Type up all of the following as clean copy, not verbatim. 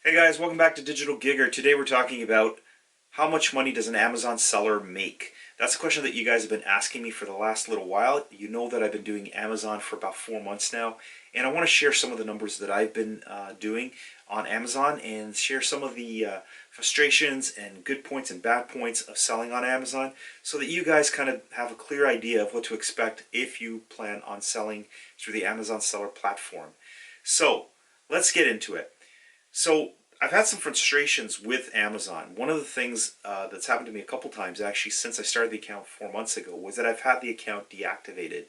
Hey guys, welcome back to Digital Gigger. Today we're talking about how much money does an Amazon seller make? That's a question that you guys have been asking me for the last little while. You know that I've been doing Amazon for about 4 months now, and I want to share some of the numbers that I've been doing on Amazon and share some of the frustrations and good points and bad points of selling on Amazon so that you guys kind of have a clear idea of what to expect if you plan on selling through the Amazon seller platform. So let's get into it. So I've had some frustrations with Amazon. One of the things that's happened to me a couple times actually since I started the account 4 months ago was that I've had the account deactivated.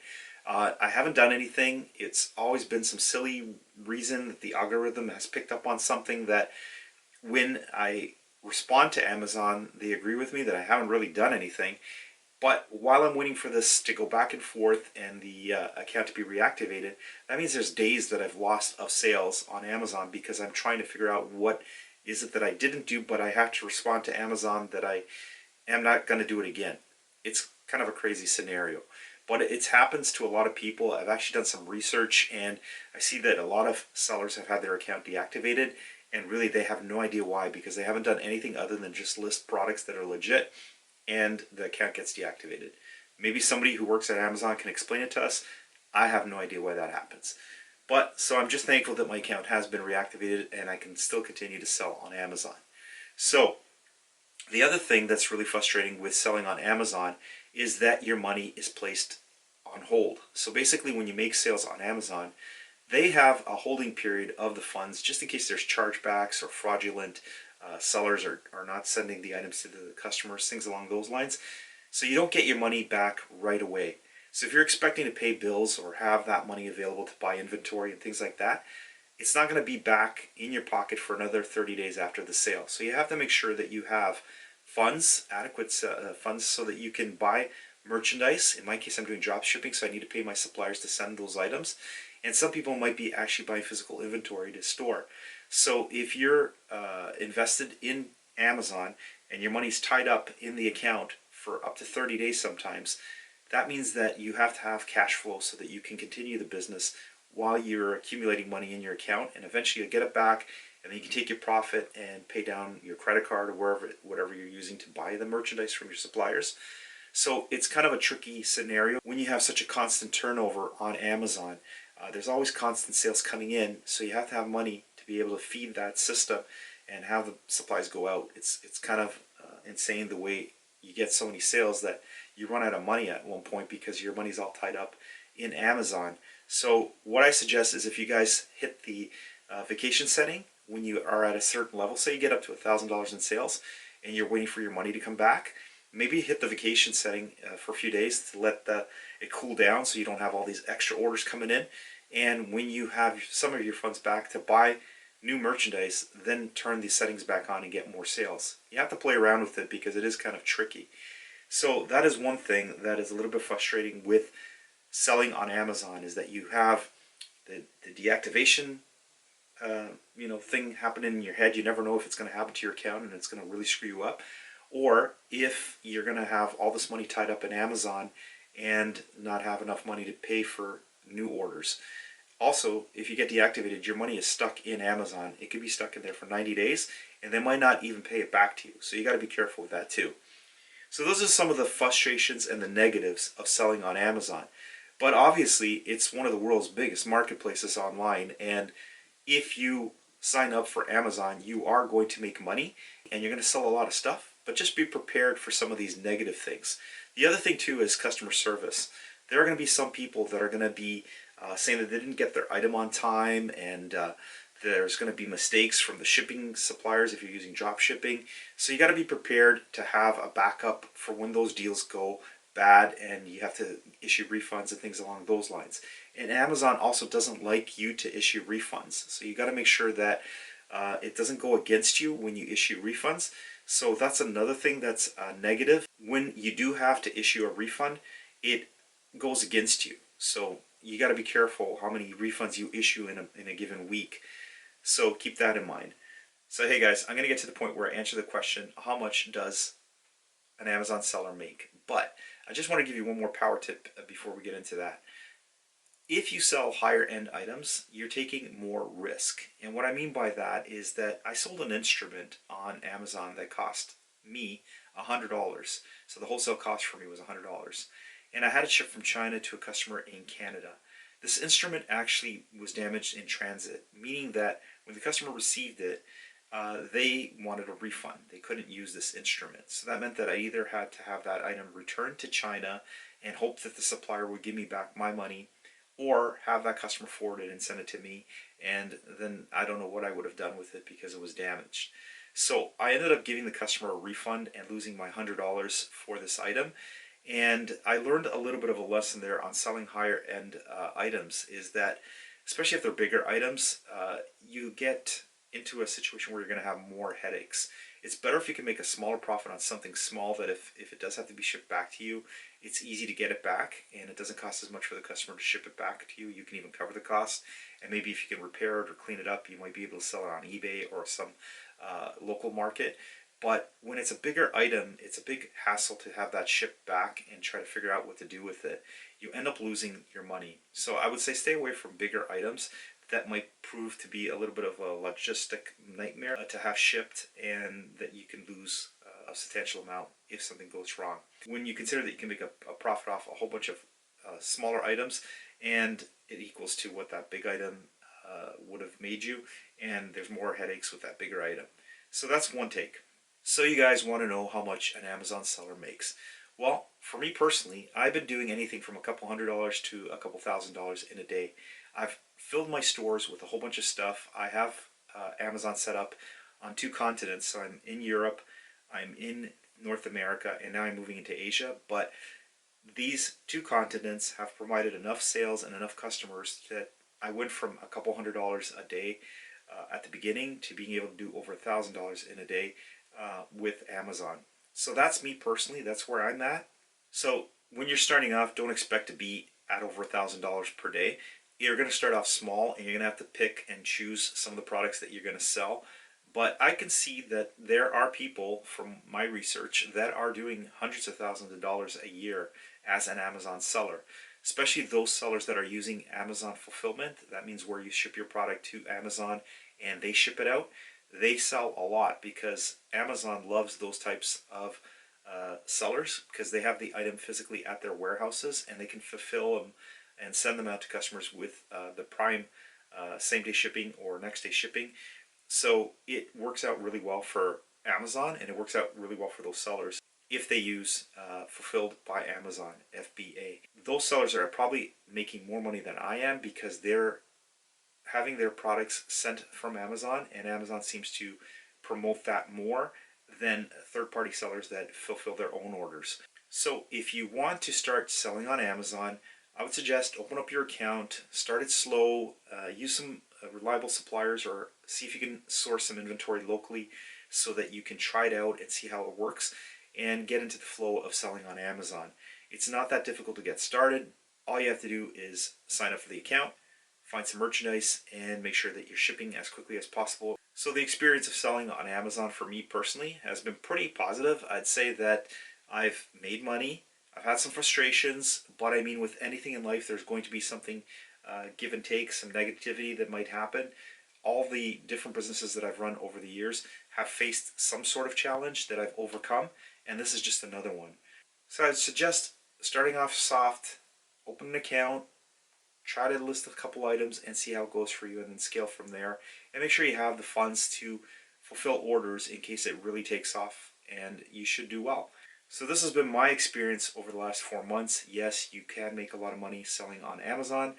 I haven't done anything. It's always been some silly reason that the algorithm has picked up on something that when I respond to Amazon, they agree with me that I haven't really done anything. But while I'm waiting for this to go back and forth and the account to be reactivated, that means there's days that I've lost of sales on Amazon because I'm trying to figure out what is it that I didn't do, but I have to respond to Amazon that I am not going to do it again. It's kind of a crazy scenario. But it happens to a lot of people. I've actually done some research and I see that a lot of sellers have had their account deactivated and really they have no idea why because they haven't done anything other than just list products that are legit and the account gets deactivated. Maybe somebody who works at Amazon can explain it to us. I have no idea why that happens. But so I'm just thankful that my account has been reactivated and I can still continue to sell on Amazon. So the other thing that's really frustrating with selling on Amazon is that your money is placed on hold. So basically when you make sales on Amazon, they have a holding period of the funds just in case there's chargebacks or fraudulent sellers are not sending the items to the customers, things along those lines. So you don't get your money back right away. So if you're expecting to pay bills or have that money available to buy inventory and things like that, it's not going to be back in your pocket for another 30 days after the sale. So you have to make sure that you have funds, adequate funds so that you can buy merchandise. In my case, I'm doing drop shipping, so I need to pay my suppliers to send those items. And some people might be actually buying physical inventory to store. So if you're invested in Amazon and your money's tied up in the account for up to 30 days sometimes, that means that you have to have cash flow so that you can continue the business while you're accumulating money in your account, and eventually you'll get it back and then you can take your profit and pay down your credit card or whatever you're using to buy the merchandise from your suppliers. So it's kind of a tricky scenario when you have such a constant turnover on Amazon. There's always constant sales coming in, so you have to have money to be able to feed that system and have the supplies go out. It's kind of insane the way you get so many sales that you run out of money at one point because your money's all tied up in Amazon. So what I suggest is if you guys hit the vacation setting when you are at a certain level, say you get up to $1,000 in sales and you're waiting for your money to come back, maybe hit the vacation setting for a few days to let it cool down so you don't have all these extra orders coming in. And when you have some of your funds back to buy new merchandise, then turn these settings back on and get more sales. You have to play around with it because it is kind of tricky. So that is one thing that is a little bit frustrating with selling on Amazon is that you have the deactivation thing happening in your head. You never know if it's going to happen to your account and it's going to really screw you up. Or if you're going to have all this money tied up in Amazon and not have enough money to pay for new orders. Also, if you get deactivated, your money is stuck in Amazon. It could be stuck in there for 90 days and they might not even pay it back to you. So you got to be careful with that too. So those are some of the frustrations and the negatives of selling on Amazon. But obviously, it's one of the world's biggest marketplaces online, and if you sign up for Amazon, you are going to make money and you're going to sell a lot of stuff, but just be prepared for some of these negative things. The other thing too is customer service. There are going to be some people that are going to be saying that they didn't get their item on time, and there's going to be mistakes from the shipping suppliers if you're using drop shipping. So you got to be prepared to have a backup for when those deals go bad and you have to issue refunds and things along those lines. And Amazon also doesn't like you to issue refunds. So you got to make sure that it doesn't go against you when you issue refunds. So that's another thing that's negative. When you do have to issue a refund, it goes against you. So you got to be careful how many refunds you issue in a given week. So keep that in mind. So hey guys, I'm going to get to the point where I answer the question, how much does an Amazon seller make? But I just want to give you one more power tip before we get into that. If you sell higher end items, you're taking more risk. And what I mean by that is that I sold an instrument on Amazon that cost me $100. So the wholesale cost for me was $100. And I had it shipped from China to a customer in Canada. This instrument actually was damaged in transit, meaning that when the customer received it, they wanted a refund. They couldn't use this instrument. So that meant that I either had to have that item returned to China and hope that the supplier would give me back my money, or have that customer forward it and send it to me, and then I don't know what I would have done with it because it was damaged. So I ended up giving the customer a refund and losing my $100 for this item. And I learned a little bit of a lesson there on selling higher end items, is that especially if they're bigger items, you get into a situation where you're going to have more headaches. It's better if you can make a smaller profit on something small, that if it does have to be shipped back to you, it's easy to get it back and it doesn't cost as much for the customer to ship it back to you. You can even cover the cost, and maybe if you can repair it or clean it up, you might be able to sell it on eBay or some local market. But when it's a bigger item, it's a big hassle to have that shipped back and try to figure out what to do with it. You end up losing your money. So I would say stay away from bigger items. That might prove to be a little bit of a logistic nightmare to have shipped, and that you can lose a substantial amount if something goes wrong. When you consider that you can make a profit off a whole bunch of smaller items, and it equals to what that big item would have made you, and there's more headaches with that bigger item. So that's one take. So you guys want to know how much an Amazon seller makes. Well, for me personally, I've been doing anything from a couple $100s to a couple $1,000s in a day. I've filled my stores with a whole bunch of stuff. I have Amazon set up on 2 continents. So I'm in Europe, I'm in North America, and now I'm moving into Asia. But these 2 continents have provided enough sales and enough customers that I went from a couple $100s a day at the beginning to being able to do over $1,000 in a day with Amazon. So that's me personally. That's where I'm at. So when you're starting off, don't expect to be at over $1,000 per day. You're going to start off small, and you're going to have to pick and choose some of the products that you're going to sell. But I can see that there are people from my research that are doing hundreds of thousands of dollars a year as an Amazon seller, especially those sellers that are using Amazon fulfillment. That means where you ship your product to Amazon and they ship it out. They sell a lot because Amazon loves those types of sellers, because they have the item physically at their warehouses and they can fulfill them and send them out to customers with the Prime same day shipping or next day shipping. So it works out really well for Amazon, and it works out really well for those sellers if they use Fulfilled by Amazon, FBA. Those sellers are probably making more money than I am because they're having their products sent from Amazon, and Amazon seems to promote that more than third-party sellers that fulfill their own orders. So if you want to start selling on Amazon, I would suggest open up your account, start it slow, use some reliable suppliers, or see if you can source some inventory locally so that you can try it out and see how it works and get into the flow of selling on Amazon. It's not that difficult to get started. All you have to do is sign up for the account, find some merchandise, and make sure that you're shipping as quickly as possible. So the experience of selling on Amazon for me personally has been pretty positive. I'd say that I've made money. I've had some frustrations, but I mean, with anything in life, there's going to be something give and take, some negativity that might happen. All the different businesses that I've run over the years have faced some sort of challenge that I've overcome, and this is just another one. So I'd suggest starting off soft, open an account, try to list a couple items and see how it goes for you, and then scale from there. And make sure you have the funds to fulfill orders in case it really takes off, and you should do well. So this has been my experience over the last 4 months. Yes, you can make a lot of money selling on Amazon,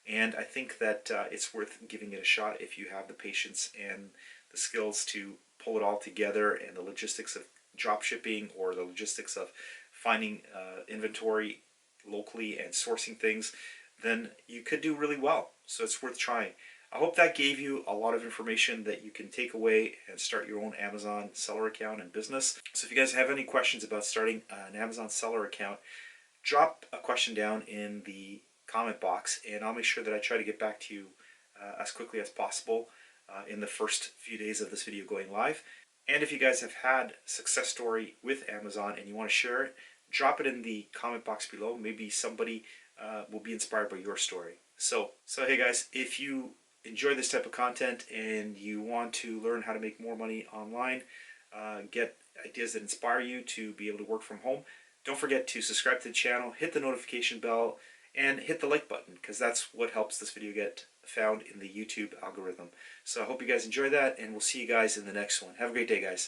and I think that it's worth giving it a shot if you have the patience and the skills to pull it all together, and the logistics of drop shipping, or the logistics of finding inventory locally and sourcing things. Then you could do really well. So it's worth trying. I hope that gave you a lot of information that you can take away and start your own Amazon seller account and business. So if you guys have any questions about starting an Amazon seller account, drop a question down in the comment box, and I'll make sure that I try to get back to you as quickly as possible in the first few days of this video going live. And if you guys have had a success story with Amazon and you want to share it, drop it in the comment box below. Maybe somebody will be inspired by your story. So hey guys, if you enjoy this type of content and you want to learn how to make more money online, get ideas that inspire you to be able to work from home, don't forget to subscribe to the channel, hit the notification bell, and hit the like button, because that's what helps this video get found in the YouTube algorithm. So I hope you guys enjoy that, and we'll see you guys in the next one. Have a great day, guys.